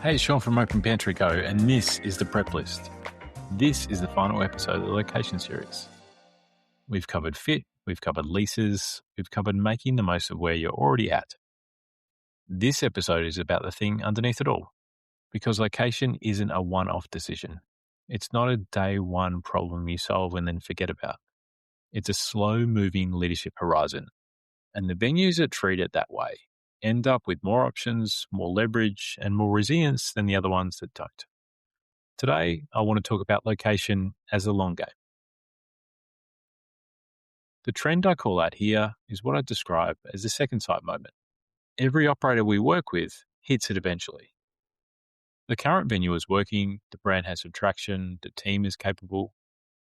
Hey, it's Sean from Open Pantry Co, and this is the Prep List. This is the final episode of the location series. We've covered fit, we've covered leases, we've covered making the most of where you're already at. This episode is about the thing underneath it all, because location isn't a one-off decision. It's not a day one problem you solve and then forget about. It's a slow-moving leadership horizon, and the venues that treat it that way end up with more options, more leverage, and more resilience than the other ones that don't. Today, I want to talk about location as a long game. The trend I call out here is what I describe as the second sight moment. Every operator we work with hits it eventually. The current venue is working, the brand has some traction, the team is capable,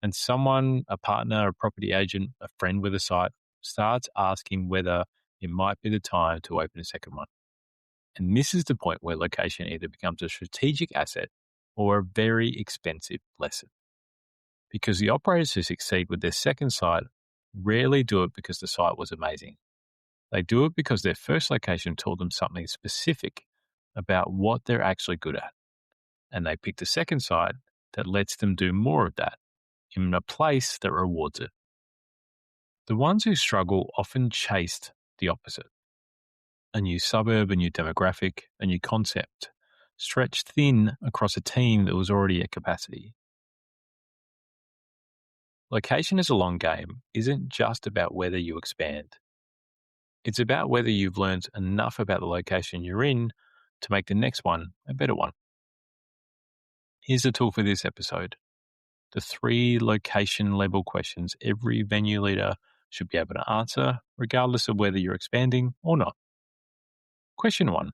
and someone, a partner, a property agent, a friend with a site, starts asking whether it might be the time to open a second one. And this is the point where location either becomes a strategic asset or a very expensive lesson. Because the operators who succeed with their second site rarely do it because the site was amazing. They do it because their first location taught them something specific about what they're actually good at. And they picked a second site that lets them do more of that in a place that rewards it. The ones who struggle often chased the opposite. A new suburb, a new demographic, a new concept, stretched thin across a team that was already at capacity. Location as a long game isn't just about whether you expand. It's about whether you've learned enough about the location you're in to make the next one a better one. Here's the tool for this episode. The 3 location level questions every venue leader should be able to answer, regardless of whether you're expanding or not. Question 1.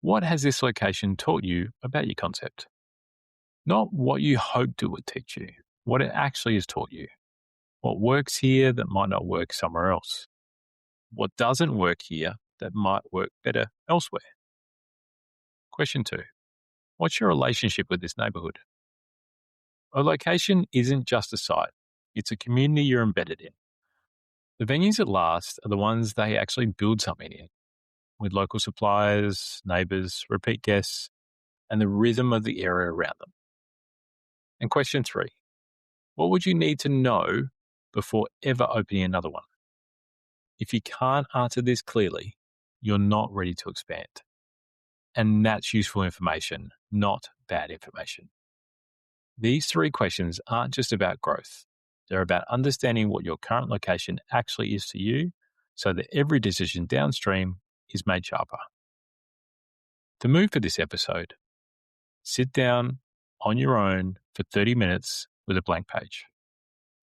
What has this location taught you about your concept? Not what you hoped it would teach you, what it actually has taught you. What works here that might not work somewhere else? What doesn't work here that might work better elsewhere? Question 2. What's your relationship with this neighbourhood? A location isn't just a site, it's a community you're embedded in. The venues that last are the ones they actually build something in, with local suppliers, neighbours, repeat guests, and the rhythm of the area around them. And question 3, what would you need to know before ever opening another one? If you can't answer this clearly, you're not ready to expand. And that's useful information, not bad information. These 3 questions aren't just about growth. They're about understanding what your current location actually is to you so that every decision downstream is made sharper. The move for this episode: sit down on your own for 30 minutes with a blank page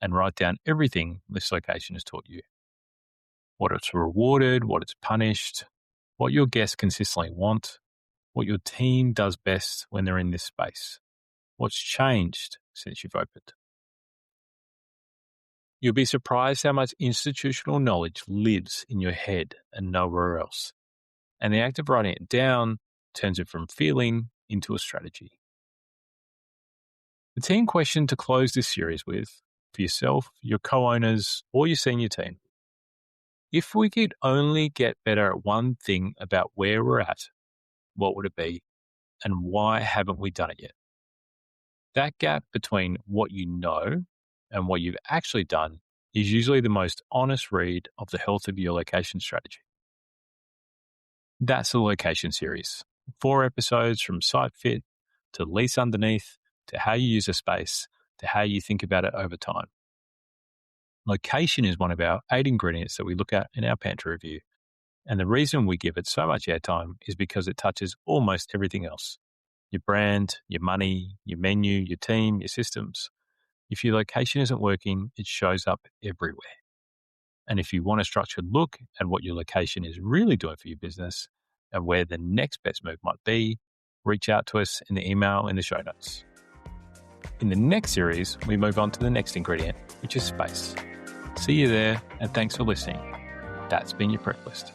and write down everything this location has taught you. What it's rewarded, what it's punished, what your guests consistently want, what your team does best when they're in this space, what's changed since you've opened. You'll be surprised how much institutional knowledge lives in your head and nowhere else. And the act of writing it down turns it from feeling into a strategy. The team question to close this series with, for yourself, your co-owners, or your senior team: if we could only get better at one thing about where we're at, what would it be? And why haven't we done it yet? That gap between what you know and what you've actually done is usually the most honest read of the health of your location strategy. That's the location series. 4 episodes from site fit to lease underneath to how you use a space to how you think about it over time. Location is one of our 8 ingredients that we look at in our pantry review. And the reason we give it so much airtime is because it touches almost everything else. Your brand, your money, your menu, your team, your systems. If your location isn't working, it shows up everywhere. And if you want a structured look at what your location is really doing for your business and where the next best move might be, reach out to us in the email in the show notes. In the next series, we move on to the next ingredient, which is space. See you there, and thanks for listening. That's been your Prep List.